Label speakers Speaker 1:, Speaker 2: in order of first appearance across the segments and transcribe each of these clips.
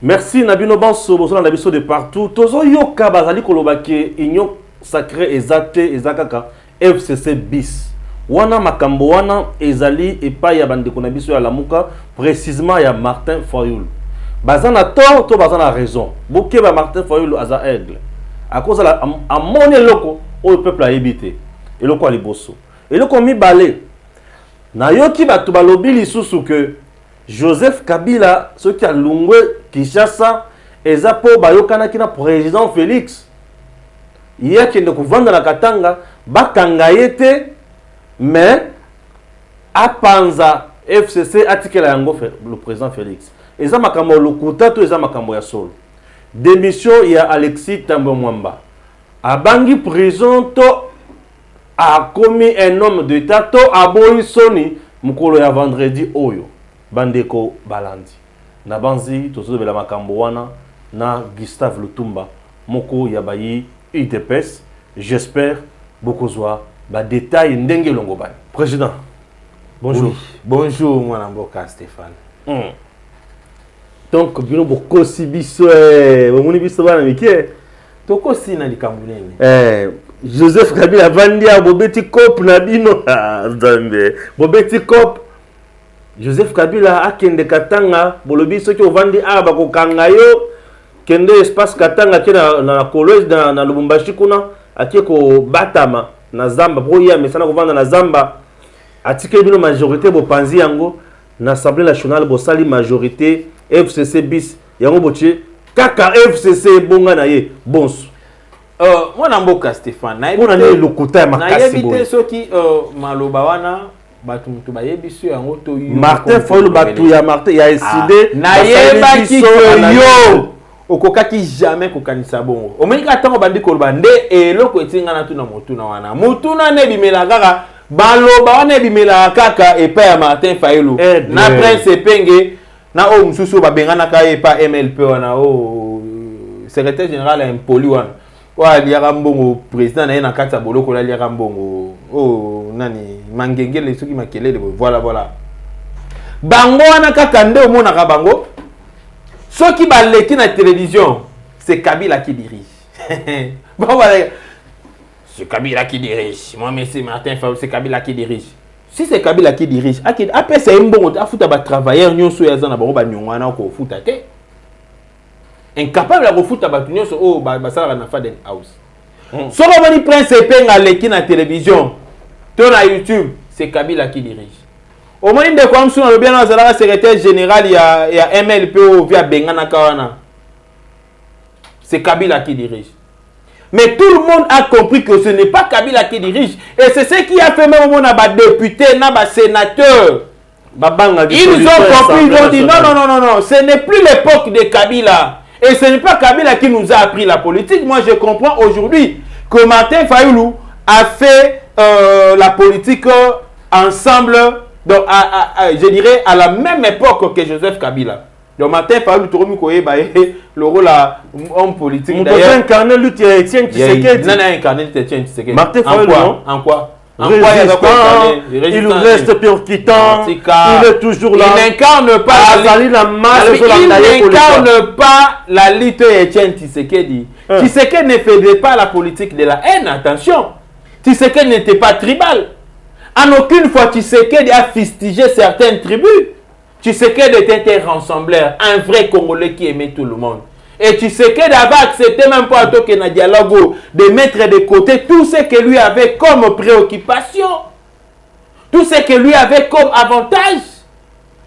Speaker 1: Merci Nabino Banso, bozo na biso de partout. Tozo yoka bazali kolobake union sacrée ezate ezakaka FCC bis. Wana makambo wana ezali epai ya bandeko na biso ya lamuka précisément ya Martin Fayulu. Bazana tort to bazana raison. Boke ba Martin Fayulu aza aigle. À cause la amone loko o peuple a évité. Et loko aliboso. Et loko mi balé. Na yoki batu balobi lisusu que Joseph Kabila, ceux qui a lungwe Kinshasa, eza po bayokana kina président Félix. Il y a qui ne vendre la Katanga, bakanga yete, mais à Panza FCC article yango le président Félix. Eza makambo lokuta to eza makambo ya solo. Démission il y a Alexis Tambo Mwamba. A bangi prison to a commis un homme d'état to a boyi soni mukolo ya vendredi oyo. Bandeko Balandi. Na banzi tozo bela makambo wana na Gustave Lutumba moko yabayi UTPS. J'espère beaucoup zoa ba détail ndenge longo bani. Président. Bonjour.
Speaker 2: Oui. Bonjour mon amboka Stéphane.
Speaker 1: Donc bino boko sibiso bomuni biso bana mikie.
Speaker 2: Toko sina likambulene.
Speaker 1: Joseph Kabila bandia bobeti cop na bino Nzambe. Bobeti cop Joseph Kabila akende Katanga bolobi soki ovandi aba ko kanga yo kende espace Katanga kena na Kolwezi na Lubumbashi kuna akie ko batama na Zamba boya mesana ko vanda na Zamba atike bino majorité bo panzi yango na Assemblée nationale bo sali majorité FCC bis yango boche kaka FCC bonga na ye bonso
Speaker 2: mwana mboka Stéphane na
Speaker 1: yebi te lokuta ya makasi
Speaker 2: na yebi te soki maloba wana batu mutu bayebi so yango to yo
Speaker 1: Martin Fayulu batu ya Martin ya décidé
Speaker 2: na yeba ki yo okokaki jamais kokanisa bongo omenika tango bandi koloba nde eloko etinga na tuna motuna wana motuna ne bimela kaka baloba wana bimela kaka epa ya Martin Fayulu na Prince Penge na o mususu babengana ka epa MLP wana o secrétaire général impoli wana wa liaka mbongo président na ye na kati ya boloko la liaka mbongo o nani mangengele soki makelele voilà bango wana kaka nde omonaka bango soki baleki na télévision c'est Kabila qui dirige bon voilà c'est Kabila qui dirige moi mais c'est Martin Fayulu c'est Kabila qui dirige si c'est Kabila qui dirige après c'est mbongo afuta ba travailleurs nyonso ya zana bango ba nyongwana ko futa te incapable de refuta ba nyonso o ba sala na Faden House so ko bani Prince Epenga leki na télévision to na YouTube c'est Kabila qui dirige au moins de comme sur le bien dans la secrétaire général il y a MLP via Bengana Kawana c'est Kabila qui dirige mais tout le monde a compris que ce n'est pas Kabila qui dirige et c'est ce qui a fait même on a ba député na ba sénateur ils ont compris ils ont dit non ce n'est plus l'époque de Kabila et ce n'est pas Kabila qui nous a appris la politique. Moi, je comprends aujourd'hui que Martin Fayulu a fait la politique ensemble, donc, je dirais, à la même époque que Joseph Kabila. Donc, Martin Fayulu, le rôle homme politique.
Speaker 1: On peut incarner lutte et Etienne Tshisekedi.
Speaker 2: Non, incarner Etienne Tshisekedi.
Speaker 1: Martin Fayulu,
Speaker 2: en quoi?
Speaker 1: Il reste percutant, il est toujours là.
Speaker 2: Il n'incarne pas la lutte Etienne Tshisekedi. Tshisekedi ne faisait pas la politique de la haine, attention. Tshisekedi n'était pas tribal. En aucune fois Tshisekedi a fustigé certaines tribus. Tshisekedi était un rassembleur, un vrai Congolais qui aimait tout le monde. Et Tshisekedi avait accepté même pas que na dialogue de mettre de côté tout ce que lui avait comme préoccupation, tout ce que lui avait comme avantage.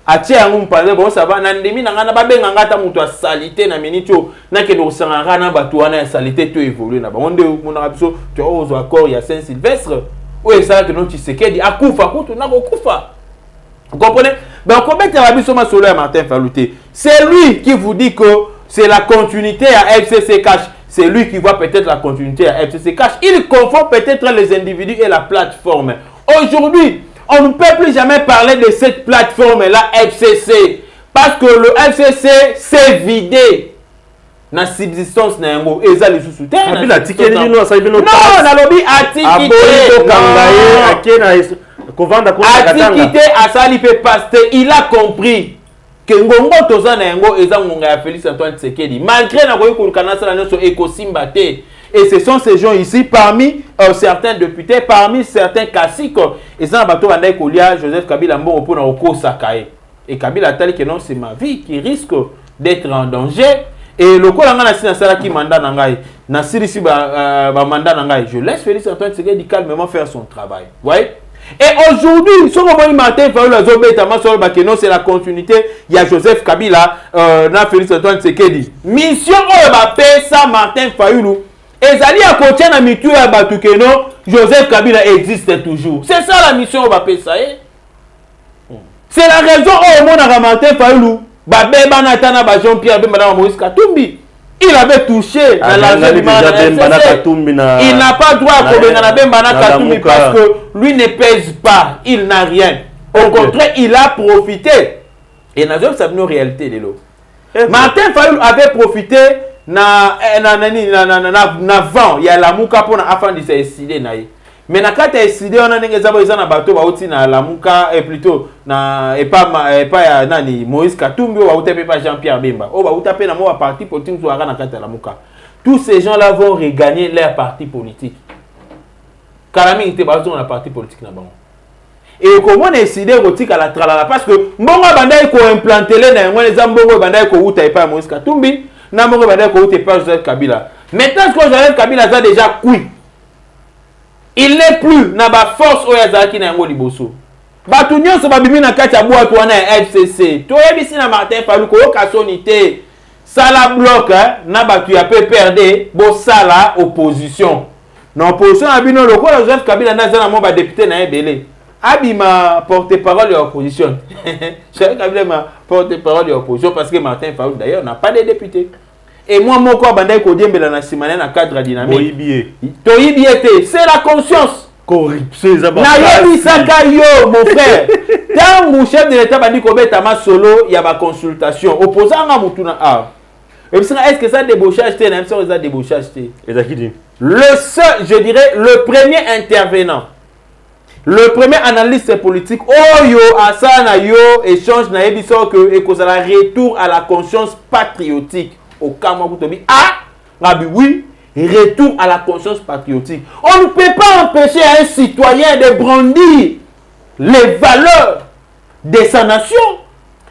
Speaker 2: Atia ngum parler bon ça va nandemi nangana babenga ngata mutu salité na minito na ke no sanganga na batu wana salité to évoluer na ba onde mona biso tu aux accords il y a Saint-Sylvestre où est ça que non Tshisekedi akufa kutu na kokufa. Vous comprenez? Ben commettre la biso ma solo à Martin Fayulu. C'est lui qui vous dit que c'est la continuité à FCC Cash. C'est lui qui voit peut-être la continuité à FCC Cash. Il confond peut-être les individus et la plateforme. Aujourd'hui, on ne peut plus jamais parler de cette plateforme-là FCC. Parce que le FCC s'est vidé. Na subsistance na yango eza les sous-souterrains. Non, na lobby Atikité a sali pe pasteur. Il a compris que ngongo toza na yango eza ngonga ya Félix Antoine Tshisekedi malgré na koyi kulukana sala nyonso ekosimba te. Et ce sont ces gens ici parmi certains députés, parmi certains classiques, et ça bateau bandai kolia Joseph Kabila mbongo pona oko sakae. Et Kabila tali que non c'est ma vie qui risque d'être en danger. Et le ko langa na sina sala ki mandat na ngai na sirisi ba mandat na ngai, je laisse Félix Antoine Tshisekedi calmement faire son travail. Vous voyez? Et aujourd'hui, ce que Martin Fayulu a dit, c'est la continuité. Il y a Joseph Kabila, Félix Antoine Tshisekedi. Mission ça Martin Fayulu. Et Zali a côté na mitu ya batukeno, Joseph Kabila existe toujours. C'est ça la mission on va payer ça. C'est la raison où on a Martin Fayulu, Jean-Pierre Bemba Moïse Katumbi. Il avait touché dans l'argent du RCC. Il n'a pas droit à Kobengana Bembana Katumbi parce que lui ne pèse pas, il n'a rien. Au contraire, il a profité. Et nous avons une réalité de l'eau. Martin Fayulu avait profité na vent, il y a la mouka pour afin de se décider. Mais na kata décidé on a n'engagé pas na bateau ba outi na la mouka et plutôt na et pas nani Moïse Katumbi ou ba pas Jean-Pierre Bemba. O ba outa na mo parti politique soit na kata la mouka. Tous ces gens là vont regagner leur parti politique. Kalami était basé dans la parti politique na bango. Et comment on a décidé rotika la tralala parce que mbongo bandai ko implanter les na ngone za mbongo bandai ko outa et pas Moïse Katumbi na mbongo bandai ko outa et pas Joseph Kabila. Maintenant que Joseph Kabila a déjà cuit. Il n'est plus na ba force oyazaki na yango liboso. Batu nyonso babimi na kati ya boîte wana FCC. To yebisi na Martin Fayulu ko kasonité. Sala bloc na batu ya PPRD bo sala opposition. Na opposition abino lokola Joseph Kabila na zana mo ba député na ebele. Abima porte-parole de l'opposition. Joseph Kabila ma porte-parole de l'opposition parce que Martin Fayulu d'ailleurs n'a pas de député. Et moi, mon corps, bandai ko diembela na simane na cadre dynamique. C'est la conscience.
Speaker 1: Corruption,
Speaker 2: na yebi saka yo, mon frère. Tant mon chef de l'État bandi ko beta ma solo, il y a ma consultation. Opposant à mutuna a. Est-ce que ça débauchage té, même ça ça débauchage té. Le seul, je dirais, le premier intervenant. Le premier analyste politique, oh yo, asana yo, échange na yebi so que et cause la retour à la conscience patriotique. Au cas où vous oui, retour à la conscience patriotique. On ne peut pas empêcher un citoyen de brandir les valeurs de sa nation,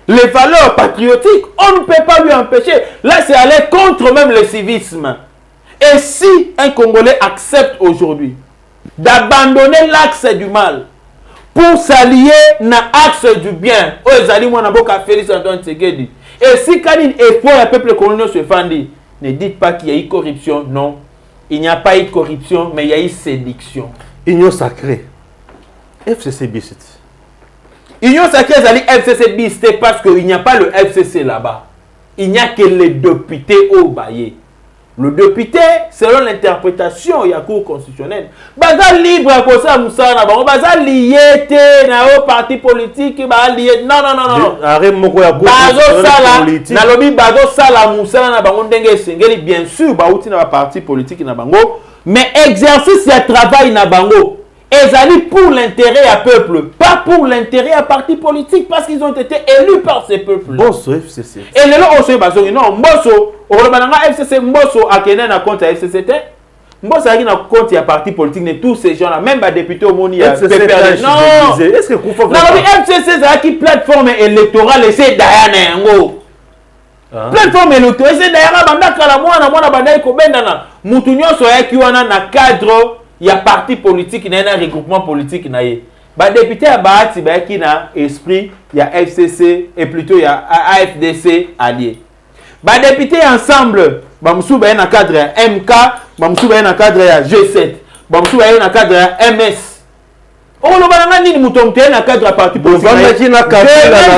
Speaker 2: les valeurs patriotiques. On ne peut pas lui empêcher. Là, c'est aller contre même le civisme. Et si un Congolais accepte aujourd'hui d'abandonner l'axe du mal pour s'allier dans l'axe du bien, Félix Antoine Tshisekedi. Et si Kanine est pour le peuple congolais se fendit, ne dites pas qu'il y a eu corruption. Non, il n'y a pas eu corruption, mais il y a eu séduction.
Speaker 1: Union sacrée. FCC bis.
Speaker 2: Union sacrée, c'est FCC bis parce qu'il n'y a pas le FCC là-bas. Il n'y a que les députés au Baye. Le député, selon l'interprétation de la Cour constitutionnelle, baza libre à cause de Moussa, baza lié na parti politique, lié. Non. Bazo sala, na lobi bazo sala Moussa na bango ndenge sengeli bien sûr bauti na parti politique na bango, mais exercice de travail na bango. Ezali pour l'intérêt à peuple, pas pour l'intérêt à parti politique, parce qu'ils ont été élus par ces peuples.
Speaker 1: Bosso FCC.
Speaker 2: Et les gens aussi bazo non, Bosso, au FCC Bosso a kené na compte à FCC. Bosso a na compte à parti politique de tous ces gens là, même les députés au Moni à PPRD. Non.
Speaker 1: Est-ce que Koufa
Speaker 2: non, FCC c'est qui plateforme électorale et c'est Diana ngo. Plateforme électorale c'est Diana banda kala mwana banda ko bendana. Mutu nyonso ya ki wana na cadre il y a parti politique, il y a un regroupement politique. Les députés à Bahati, il y a esprit, il y a FCC et plutôt il y a AFDC alliés. Les députés ensemble, il y a un cadre MK, il y a un cadre G7, il y a un cadre MS. On a un cadre parti politique. Je n'ai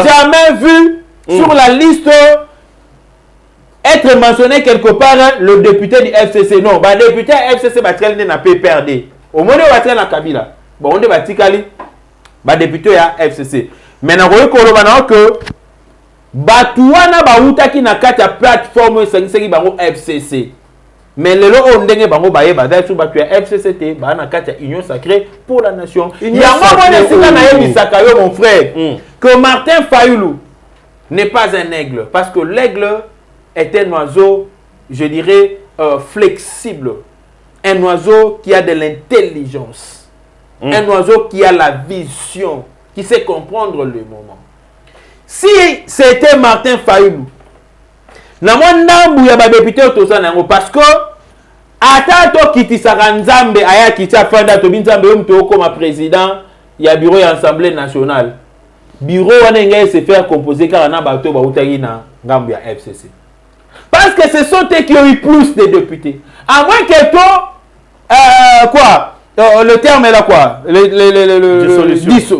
Speaker 2: jamais vu sur la liste être mentionné quelque part le député du FCC. Non, le député FCC va traîner dans PPRD. Au moment où on va traîner dans Kabila, on va traîner le député FCC. Maintenant, on va que Batouana Baoutaki na kata plateforme FCC. Mais le lot on denge bango baye badai sur batu FCC te ba na kata union sacrée pour la nation. Il y a un moment de sika na yebi sakayo mon frère que Martin Fayulu n'est pas un aigle. Parce que l'aigle est un oiseau, je dirais, flexible. Un oiseau qui a de l'intelligence. Un oiseau qui a la vision, qui sait comprendre le moment. Si c'était Martin Fayulu, parce que Atato Kitisaka Nzambe aya Kitia Fanda Tobi Nzambe comme président, il y a bureau et assemblée nationale. Bureau on a se faire composer car on a bateau bautagi na ngambu ya FCC. Parce que ce sont eux qui ont eu plus de députés. À moins que toi le terme est là quoi,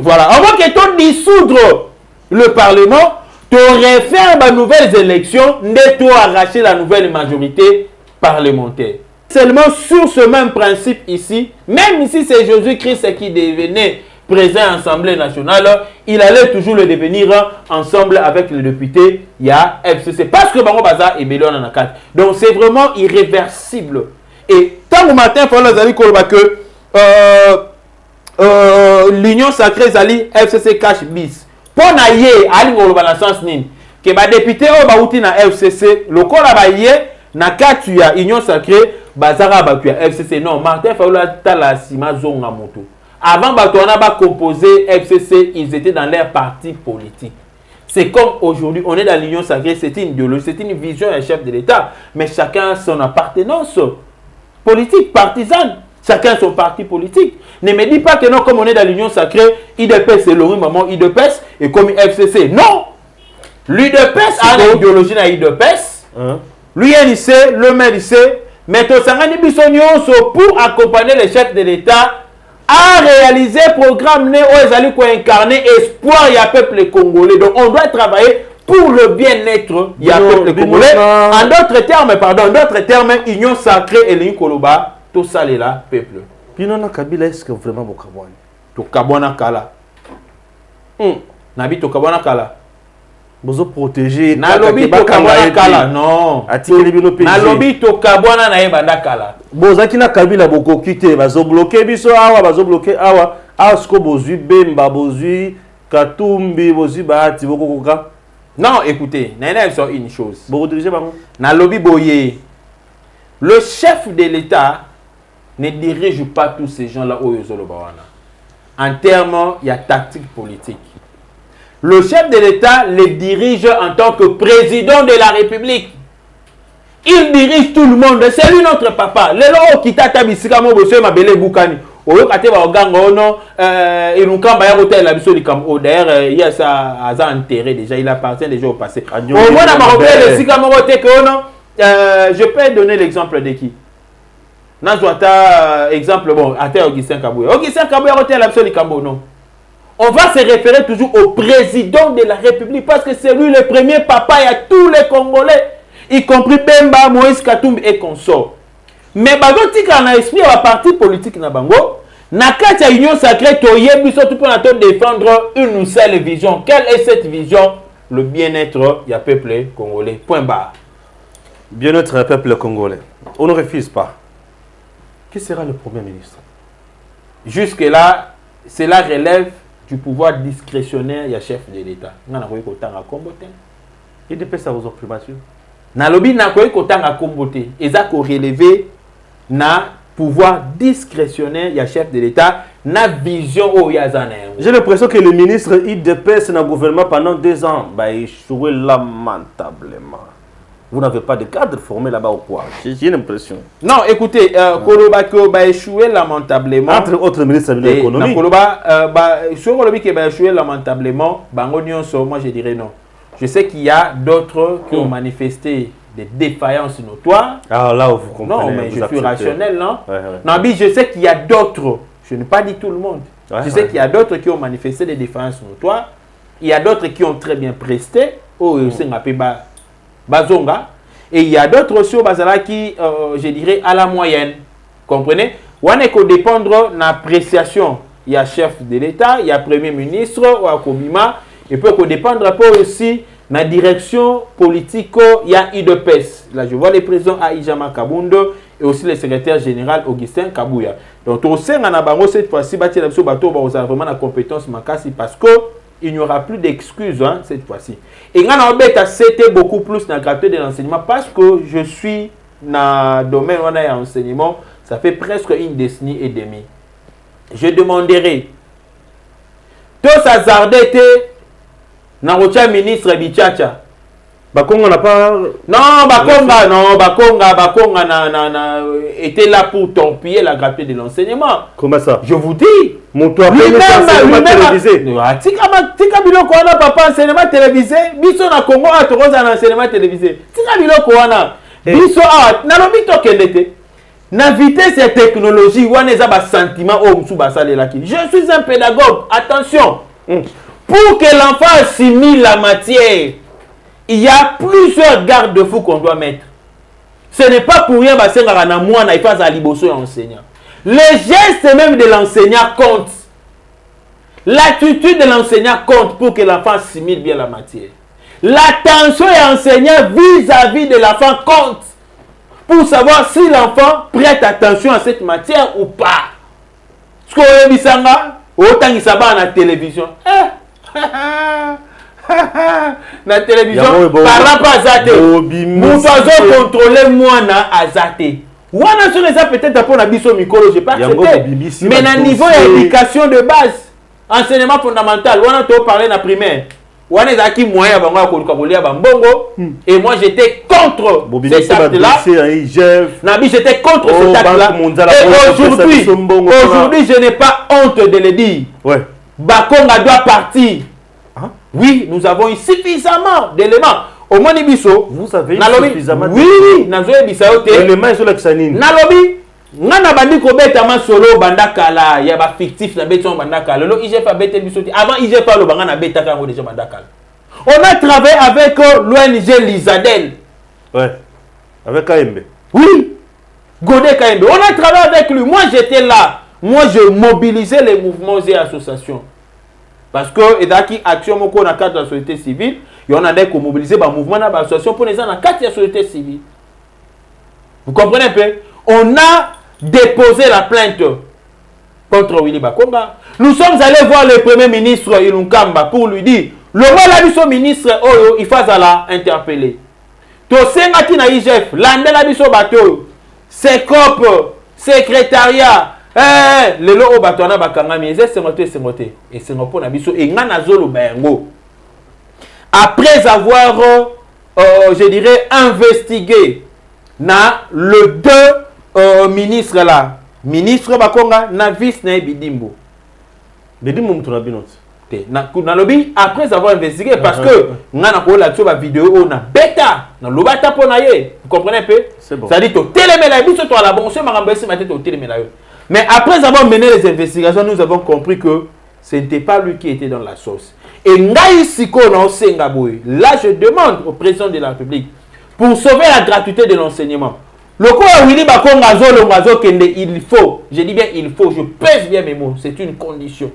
Speaker 2: voilà. À moins que toi dissoudre le Parlement, tu aurais fait une nouvelle élection, tu arraché la nouvelle majorité parlementaire. Seulement sur ce même principe ici, même si c'est Jésus-Christ qui devenait président à l'Assemblée nationale, il allait toujours le devenir ensemble avec les députés, il y a FCC. Parce que Bango Baza est Bélon en 4. Donc c'est vraiment irréversible. Et tant que Martin Fayulu a dit que l'Union sacrée Zali FCC cash bis. Pour naïe, ali ngolo ba na sens nini que ba député o ba uti na FCC lokola ba yé na katu ya Union sacrée bazara ba ya FCC. Non, Martin Fayulu tala sima zonga moto. Avant ba tona ba composer FCC, ils étaient dans leur parti politique. C'est comme aujourd'hui, on est dans l'Union sacrée, c'est une idéologie, c'est une vision d'un chef de l'État, mais chacun a son appartenance politique, partisane. Chacun son parti politique. Ne me dis pas que non, comme on est dans l'Union sacrée, IDPS c'est l'ORI, maman IDPS, et comme FCC. Non! L'UDPS a une idéologie dans l'IDPS. Lui, il sait, le maire, il sait. Mais tout ça, pour accompagner les chefs de l'État à réaliser un programme où ils incarner espoir il y a peuple congolais. Donc, on doit travailler pour le bien-être il y a peuple congolais. En d'autres termes, Union sacrée et l'Union Koloba. Tout ça est là, peuple.
Speaker 1: Pinona Kabila, est-ce que vraiment vous Kabouane?
Speaker 2: To Kabouana Kala. Nabi to Kabouana Kala.
Speaker 1: Vous protégez.
Speaker 2: Nalobi to Kabouana Kala. Non. Nalobi to Kabouana na ebanda Kala.
Speaker 1: Bozaki na Kabila boko kite. Bazo bloqué biso awa, bazo bloqué awa. Asko bozui Bemba, bozui Katumbi, bozui Bahati, boko koka.
Speaker 2: Non, écoutez, nana ils sont une chose.
Speaker 1: Boko dirigé bango.
Speaker 2: Nalobi boye. Le chef de l'État ne dirige pas tous ces gens-là au Yozolo-Bawana. En termes, il y a tactique politique. Le chef de l'État les dirige en tant que président de la République. Il dirige tout le monde. C'est lui notre papa. Le lo qui t'a bisika mo bosse mabele bukani. Oyo kate ba oganga ono il nous kamba ya hotel la biso likam. D'ailleurs il y a ça à enterré déjà, il appartient déjà au passé. Au moins na marobe le sika mo te que ono je peux donner l'exemple de qui? Exemple, bon, à Augustin Kabouya. Augustin Kabouya, non. On va se référer toujours au président de la République parce que c'est lui le premier papa à tous les Congolais, y compris Bemba, Moïse Katumbi et consorts. Mais Bagotik en a esprit à parti politique na bango, na katia Union sacrée, toyebi surtout pour défendre une seule vision. Quelle est cette vision? Le bien-être du peuple congolais. Point barre.
Speaker 1: Bien-être du peuple congolais. On ne refuse pas. Qui sera le Premier ministre?
Speaker 2: Jusque-là, cela relève du pouvoir discrétionnaire du chef de l'État.
Speaker 1: Il dépend de vos affirmations.
Speaker 2: Nalobi n'a pas eu comboté. Et ça relevé na pouvoir discrétionnaire du chef de l'État, na vision au Yazane.
Speaker 1: J'ai l'impression que le ministre IDPS dans le gouvernement pendant 2 ans a échoué lamentablement. Vous n'avez pas de cadre formé là-bas ou quoi? J'ai l'impression.
Speaker 2: Non, écoutez, Kolobako va échouer lamentablement.
Speaker 1: Entre autres ministres de l'économie.
Speaker 2: Koloba, sur Kolobi qui va échouer lamentablement, moi je dirais non. Je sais qu'il y a d'autres qui ont manifesté des défaillances notoires.
Speaker 1: Ah là, vous comprenez.
Speaker 2: Non, mais je suis rationnel, non? Non, mais je sais qu'il y a d'autres. Je n'ai pas dit tout le monde. Je sais qu'il y a d'autres qui ont manifesté des défaillances notoires. Il y a d'autres qui ont très bien presté. Bazonga. Et il y a d'autres aussi au Bazala qui, je dirais, à la moyenne. Comprenez? On est qu'on dépendre de l'appréciation. Il y a chef de l'État, il y a premier ministre, ou à Kobima. Et puis qu'on dépendre pas aussi de la direction politique. Il y a IDPS. Là, je vois les présidents Aïjama Kabundo et aussi le secrétaire général Augustin Kabouya. Donc, on sait que cette fois-ci, on a vraiment la compétence parce que il n'y aura plus d'excuses hein, cette fois-ci. Et quand c'était beaucoup plus dans la gratuité de l'enseignement parce que je suis dans le domaine où on a enseignement, ça fait presque une décennie et demie. Je demanderai, tous hasardés dans le ministre Bichacha.
Speaker 1: Bakonga n'a pas...
Speaker 2: Non, Bakonga était là pour torpiller la gratuité de l'enseignement.
Speaker 1: Comment ça?
Speaker 2: Je vous dis.
Speaker 1: Mon toit enseignement télévisé.
Speaker 2: Tika biloko wana papa enseignement télévisé. Biso na Congo a toroza na enseignement télévisé. Tika biloko wana. Biso a nalobi to kendete. Na vitesse et technologie wana eza ba sentiment o musu basalelaki. Je suis un pédagogue. Attention. Pour que l'enfant assimile la matière, il y a plusieurs garde-fous qu'on doit mettre. Ce n'est pas pour rien que il passe à liboso et enseignant. Les gestes même de l'enseignant comptent. L'attitude de l'enseignant compte pour que l'enfant assimile bien la matière. L'attention de l'enseignant vis-à-vis de l'enfant compte pour savoir si l'enfant prête attention à cette matière ou pas. Ce qu'on a dit, autant qu'il s'abat à la télévision. La télévision, par rapport à Zate, nous faisons contrôler moi à Zate. Wana sur les peut-être pour la biso micro, je pas accepté. Mais à niveau d'éducation de base, enseignement fondamental, wana to parler na primaire. Wana zaki moyen bango ko kolia bambongo et moi j'étais contre cet acte-là. J'étais contre cet acte-là. Et aujourd'hui, je n'ai pas honte de le dire.
Speaker 1: Ouais.
Speaker 2: Bakonga doit partir. Oui, nous avons eu suffisamment d'éléments. Au moins,
Speaker 1: vous avez eu suffisamment
Speaker 2: d'éléments. Oui, nous avons eu
Speaker 1: éléments sur l'exanine.
Speaker 2: Nalobi, ngana bandi ko beta ma solo bandakala, ya ba fictif na beton bandakala. Lolo IGF a beta biso. Avant IGF a lo bangana beta ka déjà bandakala. On a travaillé avec l'ONG Lizadel.
Speaker 1: Ouais. Avec KMB.
Speaker 2: Oui. Godé KMB. On a travaillé avec lui. Moi, j'étais là. Moi, je mobilisais les mouvements et associations. Parce que, et daki action moko na cadre de la société civile, il y en a des qui ont mobilisé le mouvement et l'association pour les gens dans le cadre de la société civile. Vous comprenez un peu? On a déposé la plainte contre Willy Bakonga. Nous sommes allés voir le premier ministre Ilunkamba pour lui dire, le roi la biso ministre, oh, il faut la interpeller. To sengati na IGF, l'ande la biso bateau, SECOP, secrétariat, le lo o batona bakanga mieze sengote et sengopo na biso et ngana zolo bengo. Après avoir je dirais investigué na le deux ministres là, ministre Bakonga na vice na Bidimbo.
Speaker 1: Bidimbo mutuna binoti.
Speaker 2: Na lobby après avoir investigué parce que ngana ko la tsoba vidéo na bêta na lobata pona ye. Vous comprenez un peu?
Speaker 1: C'est bon.
Speaker 2: Ça dit to télémela biso to la bon ce marambesi ma tête au télémela. Mais après avoir mené les investigations, nous avons compris que ce n'était pas lui qui était dans la sauce. Et Ngaï Siko na Sengaboui, là je demande au président de la République, pour sauver la gratuité de l'enseignement, le quoi Willy Bakonga Zolo Mazo Kende, il faut, je dis bien il faut, je pèse bien mes mots, c'est une condition.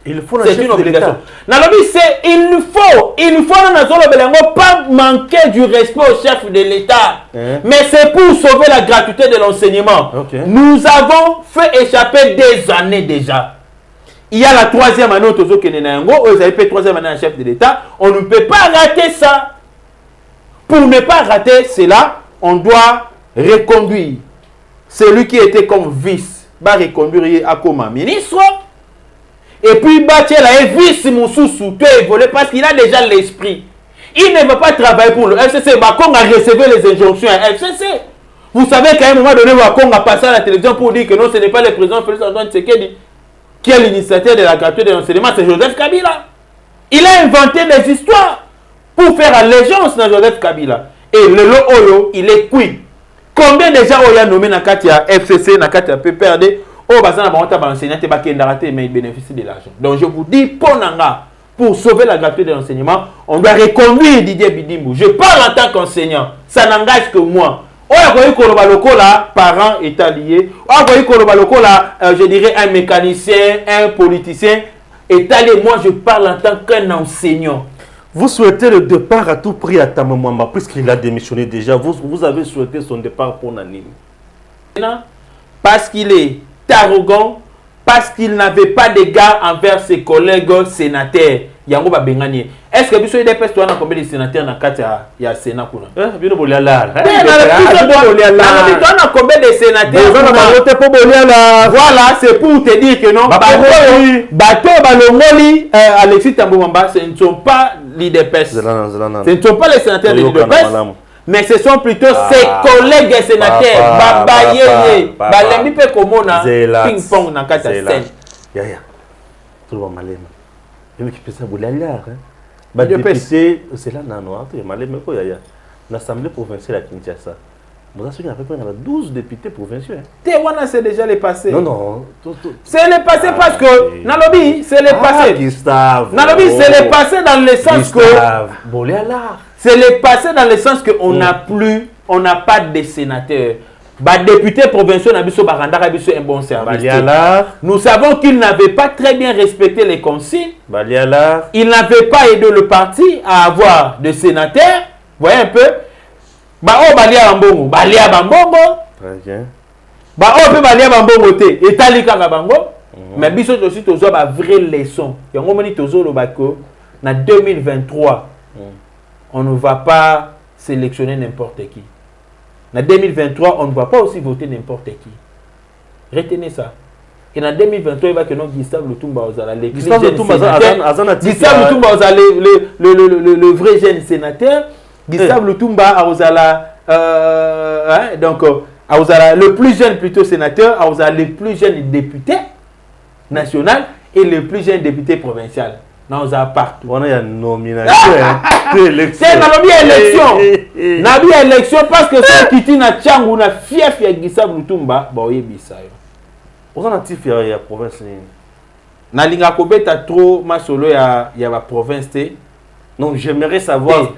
Speaker 1: Il faut
Speaker 2: c'est une obligation. Nalobi c'est il faut pas manquer du respect au chef de l'État. Mais c'est pour sauver la gratuité de l'enseignement. Nous avons fait échapper des années déjà. Il y a la troisième année au Tozo Kenenango, vous avez fait troisième année en chef de l'État. On ne peut pas rater ça. Pour ne pas rater cela, on doit reconduire celui qui était comme vice, va reconduire à comme ministre. Et puis, Batiel a vice Moussou volé parce qu'il a déjà l'esprit. Il ne veut pas travailler pour le FCC. Bakong a reçu les injonctions à FCC. Vous savez qu'à un moment donné, Bakong a passé à la télévision pour dire que non, ce n'est pas le président Félix Antoine Tshisekedi qui est l'initiateur de la gratuité de l'enseignement, c'est Joseph Kabila. Il a inventé des histoires pour faire allégeance à Joseph Kabila. Et le Oyo, il est cuit. Combien déjà Oya nommé dans Katia FCC, dans Katia PPRD? Oh, bah ça n'a pas enseigné, mais il bénéficie de l'argent. Donc je vous dis, pour sauver la gratuité de l'enseignement, on doit reconduire Didier Bidimbo. Je parle en tant qu'enseignant, ça n'engage que moi. Oh, parent est allié. Oh, je dirais un mécanicien, un politicien est allié. Moi, je parle en tant qu'un enseignant.
Speaker 1: Vous souhaitez le départ à tout prix à Tamamouamba, puisqu'il a démissionné déjà. Vous avez souhaité son départ pour Nanim.
Speaker 2: Parce qu'il est arrogant, parce qu'il n'avait pas d'égard envers ses collègues sénateurs. yango ba bengani. Est-ce que biso UDPS toi na combien de sénateurs na kati ya Sénat kuna?
Speaker 1: Bino boliala.
Speaker 2: Na combien de sénateurs? Voilà, c'est pour te dire que non. Bateau balongoli Alexis Tambouamba, ce ne sont pas l'UDPS. Ce ne sont pas les sénateurs de l'UDPS. Mais ce sont plutôt ses collègues sénateurs. Babayeye, balembi pe komona ping pong na kati ya scène.
Speaker 1: Yaya. Tout le monde malema. Et qui peut ça boliala. Bah député, c'est là non, tu es malema ko yaya. L'Assemblée provinciale à Kinshasa. Moi, je suis à peu près 12 députés provinciaux.
Speaker 2: Tewana, c'est déjà le passé.
Speaker 1: Non.
Speaker 2: C'est le passé parce que, Nalobi, c'est le passé.
Speaker 1: Gustave.
Speaker 2: Nalobi, c'est le passé dans le sens que. C'est le passé dans le sens qu'on n'a plus, on n'a pas de sénateurs. Député provinciaux, un bon service. Nous savons qu'il n'avait pas très bien respecté les consignes. Il n'avait pas aidé le parti à avoir de sénateurs. Vous voyez un peu? Balia Bambongo. Très bien. Balia Bambongo te. Etalika Bango. Mais biso aussi tozo ba vraie leçon. Yango moni tozo lo bako na 2023. On ne va pas sélectionner n'importe qui. En 2023, on ne va pas aussi voter n'importe qui. Retenez ça. Et en 2023, il va que non Gustave Lutumba Ozala. Gustave Lutumba Ozala, le vrai jeune sénateur. Gustave Lutumba Ozala, donc Ozala, le plus jeune plutôt sénateur, Ozala le plus jeune député national et le plus jeune député provincial. Non, on a partout.
Speaker 1: On a une nomination.
Speaker 2: C'est une élection parce que ceux qui tiennent à Tchangou, on a fief à Gustave Lutumba, bon, il y a
Speaker 1: on a un petit fier à la province.
Speaker 2: Nalinga Kobeta trop ma solo ya la province.
Speaker 1: Non, j'aimerais savoir.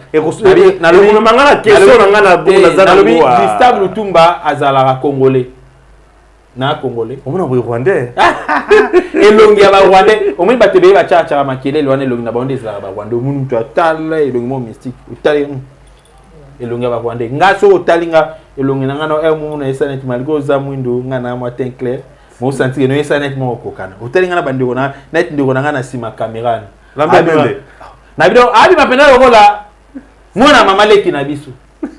Speaker 2: Gustave Lutumba azala congolais. Na congolais.
Speaker 1: On a rwandais.
Speaker 2: Elongi ba rwandais. O moni batebe ba cha makele lwana elongi na bande za ba rwandais. Munu to atala elongi mo mystique. Utali elongi ba rwandais. Ngaso otalinga elongi na ngana emu na esanet malgo za mwindo ngana mo teint clair. Mo senti no esanet mo kokana. Otalinga na bande ona net ndiko na ngana sima caméra.
Speaker 1: Lambende.
Speaker 2: Na bido abi mapenda lokola mwana mama leki na biso.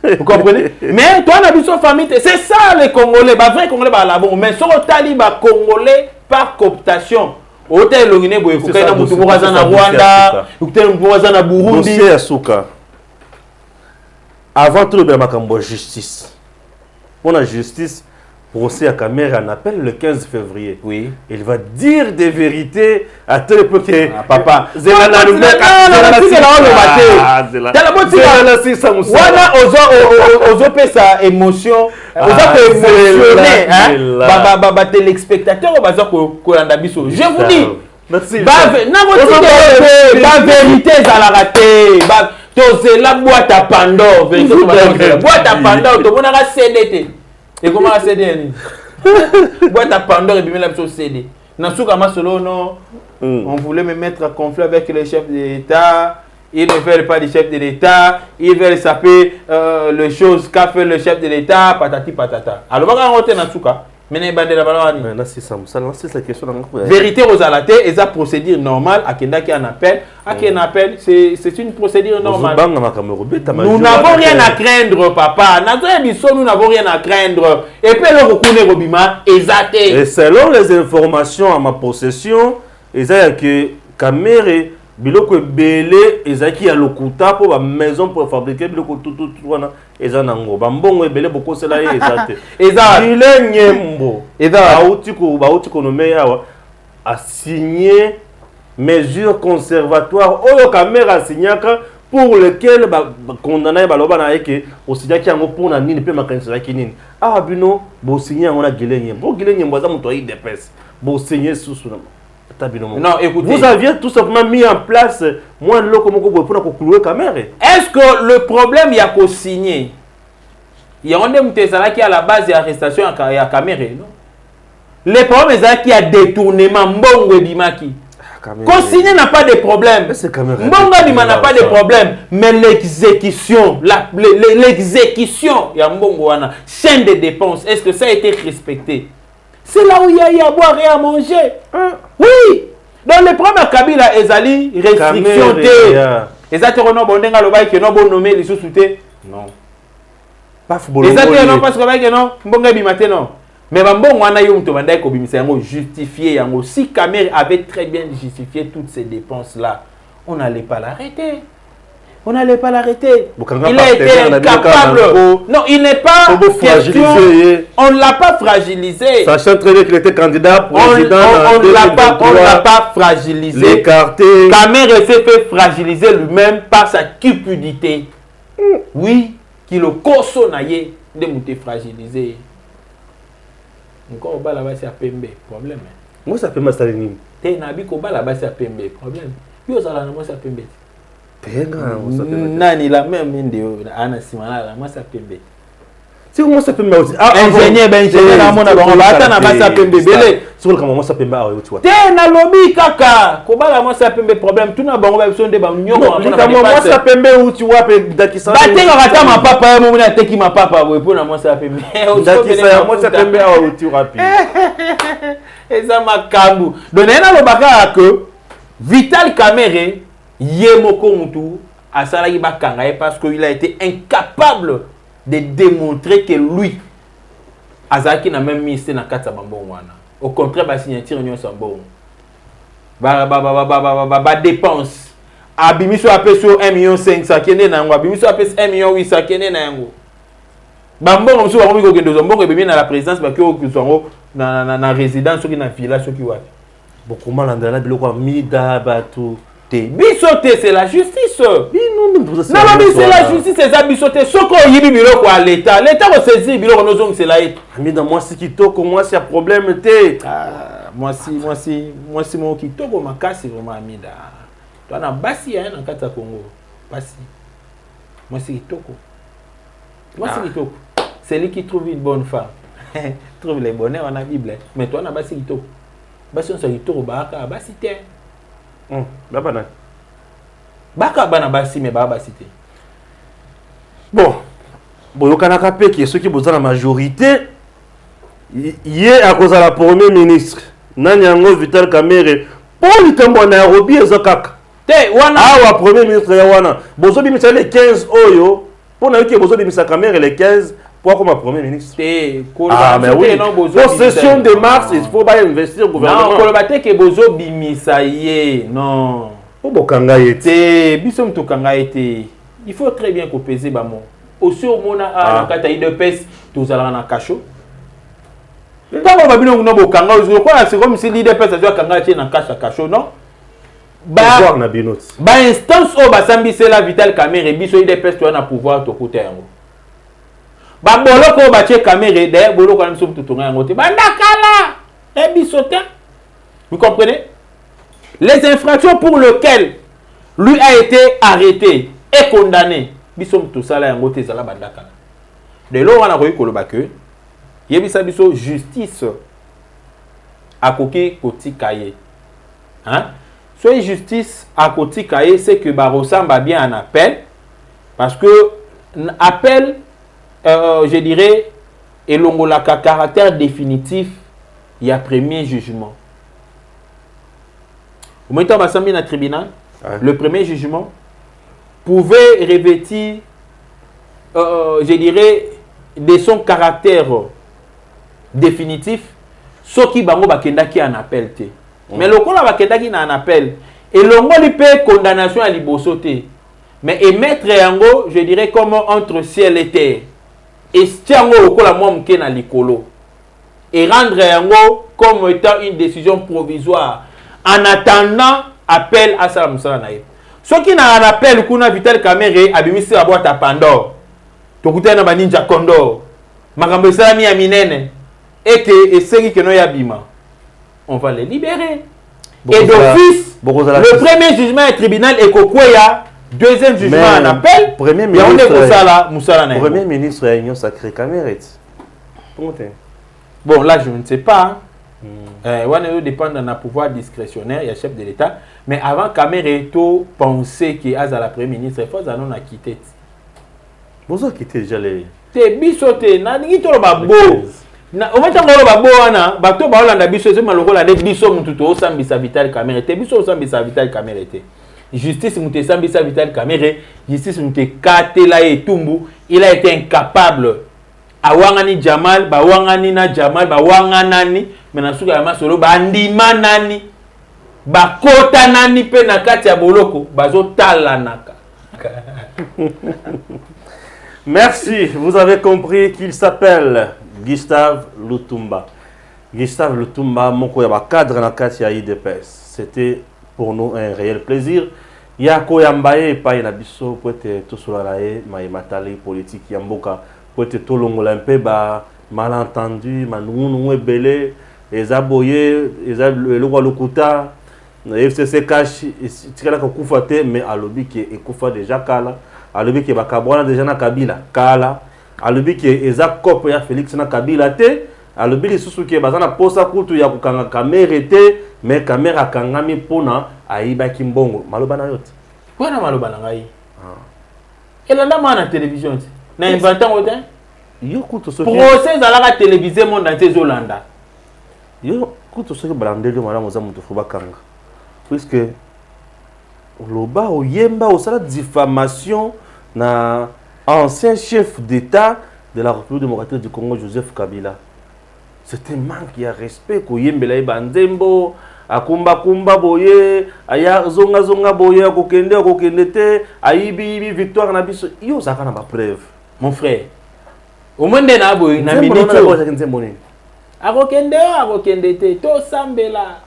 Speaker 2: Vous comprenez? Mais toi, on a famille, c'est ça les Congolais. Les vrais Congolais, mais sur le Taliban Congolais par cooptation. Hôtel Longine, vous écoutez dans Rwanda, vous écoutez dans Burundi.
Speaker 1: Avant tout, le Makambo justice. Pour la justice, procès à Caméra en appel le 15 février.
Speaker 2: Oui.
Speaker 1: Il va dire des vérités à telle époque.
Speaker 2: Papa. Émotion. Téléspectateurs, je vous dis.
Speaker 1: Merci.
Speaker 2: Vérité, ça l'a raté. C'est la boîte à Pandore. Boîte à Pandore, tout le monde a CD. Et comment a CD? Boîte à Pandore et bien la CD. Nasuka Masolo, non. On voulait me mettre en conflit avec les chefs de l'État. Ils ne veulent pas les chefs de l'État. Ils veulent saper les choses qu'a fait le chef de l'État. Patati patata. Alors, on va rentrer Nasuka. Vérité aux alatés, et ça procédure normale. À Kendaki en appel. À qui en appel, c'est une procédure normale. Nous n'avons rien à craindre, papa. Nous n'avons rien à craindre. Et puis le reconnaît Robima, exacté.
Speaker 1: Et selon les informations à ma possession, il y a que Kamere biloko belé ezaki ya lokuta pour la maison pour fabriquer biloko tout wana ezanango bambongo belé boko cela ezate ezile nyembo ezauti ko nomé yawa a signé mesures conservatoires oyo Kamera signaka pour lequel ba condamné baloba na eke osidaki yango pour na nini pe makanisa ki nini ah bino bo signé yango na gile nyembo za muto yi depes bo signé sous.
Speaker 2: Non, écoutez.
Speaker 1: Vous aviez tout simplement mis en place moins de loco pour conclure Kamera.
Speaker 2: Est-ce que le problème il y a qu'au signer? Il y a un qui à la base de l'arrestation à Kamera, non? Le problème c'est qu'il y a détournement Mbongo Bimaki. Consigner n'a pas de problème. Mbongo Bima n'a pas de problème, mais l'exécution, l'exécution, il y a Mbongo Wana, chaîne de dépenses, est-ce que ça a été respecté? C'est là où il y a à boire et à manger. Oui. Donc le premier Kabila ezali restriction te. Ezate rono bondenga lobai que non bon nommer les sous-soutés. Non.
Speaker 1: Pas football.
Speaker 2: Ezate non parce que lobai que non mbonga bimate non. Mais bambon wana yo mto bandai ko bimisa yango justifier yango. Si Kamer avait très bien justifié toutes ces dépenses là, on n'allait pas l'arrêter. On n'allait pas l'arrêter. Il a été incapable. Non, il n'est pas question. On ne l'a pas fragilisé.
Speaker 1: Sachant très bien qu'il était candidat président.
Speaker 2: On ne l'a pas fragilisé.
Speaker 1: Écarté.
Speaker 2: Kamer s'est fait fragiliser lui-même par sa cupidité. Oui, qu'il le consonaillé de mouter fragilisé. Encore au bas là-bas, c'est à Pembe. Problème.
Speaker 1: Moi, ça fait ma saline.
Speaker 2: T'es nabi au bas là-bas, c'est à Pembe. Problème. Yo, ça là, moi, c'est à Pembe. Nani la même indéo ana simana la moi ça pembe.
Speaker 1: Si moi ça pembe aussi.
Speaker 2: Ingénieur na mona ba ata na ba ça pembe belé.
Speaker 1: Sur comment moi ça pembe ah tu vois.
Speaker 2: Te na lobby kaka. Ko ba moi ça pembe problème tout na bango ba biso nde ba nyoko
Speaker 1: na moi ça pembe ou tu vois pe dakisa.
Speaker 2: Ba te ka kata ma papa mo na te ki ma papa bo pour na moi ça pembe.
Speaker 1: Dakisa moi ça pembe ah tu rapide.
Speaker 2: Et ça makambu. Donc na lobaka que Vital Kamerhe Yemoko Moutou a salagi bakangaye parce qu'il a été incapable de démontrer que lui Azaki n'a même mis na kata bambo wana. Au contraire ba signature union sambo. Ba dépense. Abimiso apeso 1,5 million kende na ngo abimiso apeso 1,8 million kende na ngo. Bambo mso ba komiko kendo zombo ebimi na la présidence ba ko kuzongo na résidence soki na village soki wapi.
Speaker 1: Beaucoup mal andala biloko mida batu.
Speaker 2: Bisoté, c'est la justice. Non, c'est la justice, c'est ça, bisoté. Ce qu'on y a quoi l'État. L'État va saisir, c'est là.
Speaker 1: Mais dans moi, c'est qui toque, moi, c'est un problème.
Speaker 2: Moi, si, mon qui toque, ma casse, c'est vraiment amida. Toi, on a bassi, hein, dans Kata Congo. Bassi. Moi, c'est qui toque. Moi, c'est qui toque. C'est lui qui trouve une bonne femme. Trouve les bonheurs dans la Bible. Mais toi, on a bassi qui toque. Bassi, on s'est dit, bassi, t'es. Baka bana basi me baba cité.
Speaker 1: Bon, boyokanaka pe qui ceux qui boza la majorité hier à cause de la premier ministre Nanyango Vital Kamerhe pour likambo na Nairobi ezokaka.
Speaker 2: Te wana
Speaker 1: wa premier ministre ya wana bozo bimisa les 15 oyo pour na ki bozo bimisa Kamerhe les 15 pour comme premier ministre.
Speaker 2: Mais
Speaker 1: oui. Possession de mars, il faut pas investir au gouvernement.
Speaker 2: Non, kolobate ke bozo bimisa ye. Non.
Speaker 1: Bokanga yete.
Speaker 2: Biso mto kanga yete. Il faut très bien peser bamo. Aussi au mona a kata ide pes tozala na kacho. Ntango babino ngno bokanga ozo kwa c'est comme si l'ide pes azo kanga tie na kacho non? Ba instance o basambi c'est la Vital Kamerhe biso ide pes to na pouvoir to côté yango. Ba boloko bache Kamerhe de boloko na somme tutonga yango te bandakala e bisote. Vous comprenez? Les infractions pour lesquelles lui a été arrêté et condamné bisom tout ça là yango te zala bandakala. De lo wana ko yikoloba ke yebisa biso justice akoki kotikaye. Hein? Soit justice akotikaye c'est que ba ressemble bien en appel parce que appel je dirais, et l'ongolaka caractère définitif, il y a premier jugement. Au moment où on dans le tribunal, le premier jugement pouvait revêtir, je dirais, de son caractère définitif, ce qui bango bakenda qui en appel. Mais le ko la bakenda qui en appel, et l'ongo li peut condamnation à libosoté. Mais émettre yango, je dirais, comme entre ciel et terre. Et tiango la mom ke na likolo et rendre yango comme étant une décision provisoire en attendant appel à Salam Salanaï. Ce qui n'a un appel kuna Vital Kamerhe abimisi la boîte à Pandore. Tokuta na baninja Condor. Makambo salami ya minene et que et ceux qui no yabima. On va les libérer. Et d'office le premier jugement du tribunal est kokweya. Deuxième jugement en appel.
Speaker 1: Premier ministre de l'Union sacrée Kamerhe.
Speaker 2: Bon, là, je ne sais pas. On dépend d'un pouvoir discrétionnaire, il y a chef de l'État. Mais avant Kamerhe, tout pensait qu'il y a la première ministre, il faut que nous
Speaker 1: Vous avez quitté déjà les.
Speaker 2: T'es bisoté, n'a dit que tu beau. na omata ngolo babona bato baolanda biso ezema lokola de biso mutu to osambisa Vital Kamerhe te biso osambisa Vital Kamerhe te justice mutu esambisa Vital Kamerhe justice mutu ekatela etumbu il a été incapable awangani Jamal bawangani na Jamal bawanganani mena suka ya masolo bandima nani bakota nani pe na kati ya boloko bazotalanaka.
Speaker 1: Merci, vous avez compris qu'il s'appelle Gustave Lutumba. Gustave Lutumba, mon cadre dans la IDPS. C'était pour nous un réel plaisir. Il y a Koyambaye, pas un abisso, pour être tout sur la haie, ma matali politique, Yamboka, pour être tout long un peu malentendu, manou belé, les aboyés, le roi Lokuta, le FCC cache, c'est là qu'on coufate, mais à l'objet qui est couffa déjà Kala. Alobi ke bakabwana déjà na Kabila kala alobi ke eza kopo ya Félix na Kabila te alobi lisusu ke bazana posa kutu ya kukanga Kamerhe te mais Kamerhe akangami pona aiba kimbongo maloba na yote
Speaker 2: wana maloba na ngai elanda mana télévision na inventant ote
Speaker 1: yo kutu soki
Speaker 2: procès alaka télévisé monde entier zolanda
Speaker 1: yo kutu soki balandeli malamu za mutu fuba kanga puisque loba oyemba osala diffamation na ancien chef d'État de la République démocratique du Congo Joseph Kabila. C'était manque de respect koyembela banzembo akumba kumba boye aya zonga zonga boye kokende te ayibi victoire na biso yo zaka na ba preuve
Speaker 2: mon frère au monde na boye na minute akokende te to sambela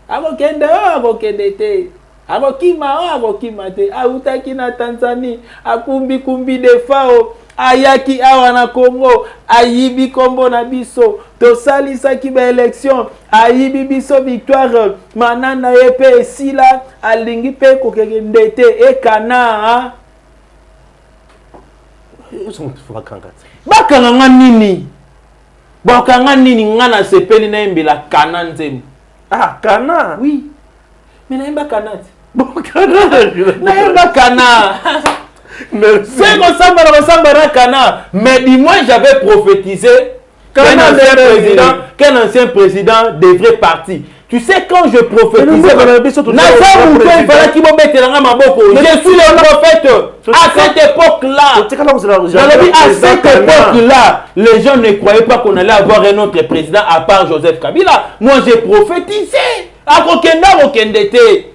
Speaker 2: akokende te akokima te autaki na Tanzanie akumbi de fao ayaki awa na Congo ayibi kombo na biso tosalisaki ba élection ayibi biso victoire manana epe esila alingi pe kokende te ekana bakanga nini bakanga nini ngana sepeli na embela kana nzembo
Speaker 1: kana
Speaker 2: oui mais na emba kana c'est Sambara Kana. Mais dis-moi, j'avais prophétisé qu'un ancien président devrait partir. Tu sais, quand je prophétisais, je suis le prophète. À cette époque-là, les gens ne croyaient pas qu'on allait avoir un autre président à part Joseph Kabila. Moi, j'ai prophétisé. À Kokendete.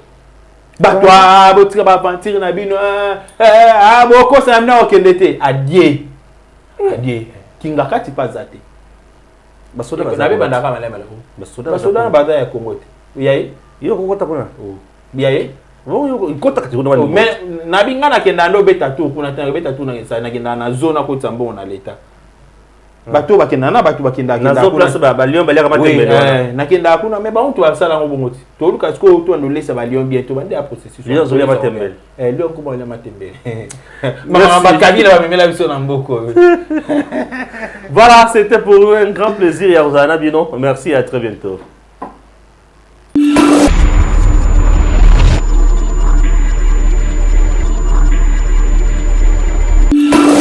Speaker 2: Batwa botika ba pentir na bino boko sa na okendete adie kinga kati pazate basoda na be bandaka malema la basoda na baza ya Kongo te yayi
Speaker 1: yo kokota kuna
Speaker 2: yayi
Speaker 1: yo ikota kati kuna
Speaker 2: mais na binga na kenda ndo beta tu kuna tanga beta tu na kenda na zona ko tsambo na leta bato bakenda na bato bakenda
Speaker 1: na zo place ba lion ba liaka matembele
Speaker 2: na kenda kuna mais ba on to asala ngo bongoti to luka sko to ndolesa ba lion bientôt bande a processus
Speaker 1: lion zo liaka matembele
Speaker 2: lion ko ba liaka matembele mama ba Kabila ba memela biso na mboko.
Speaker 1: Voilà, c'était pour nous un grand plaisir Yarzana Bino, merci et à très bientôt.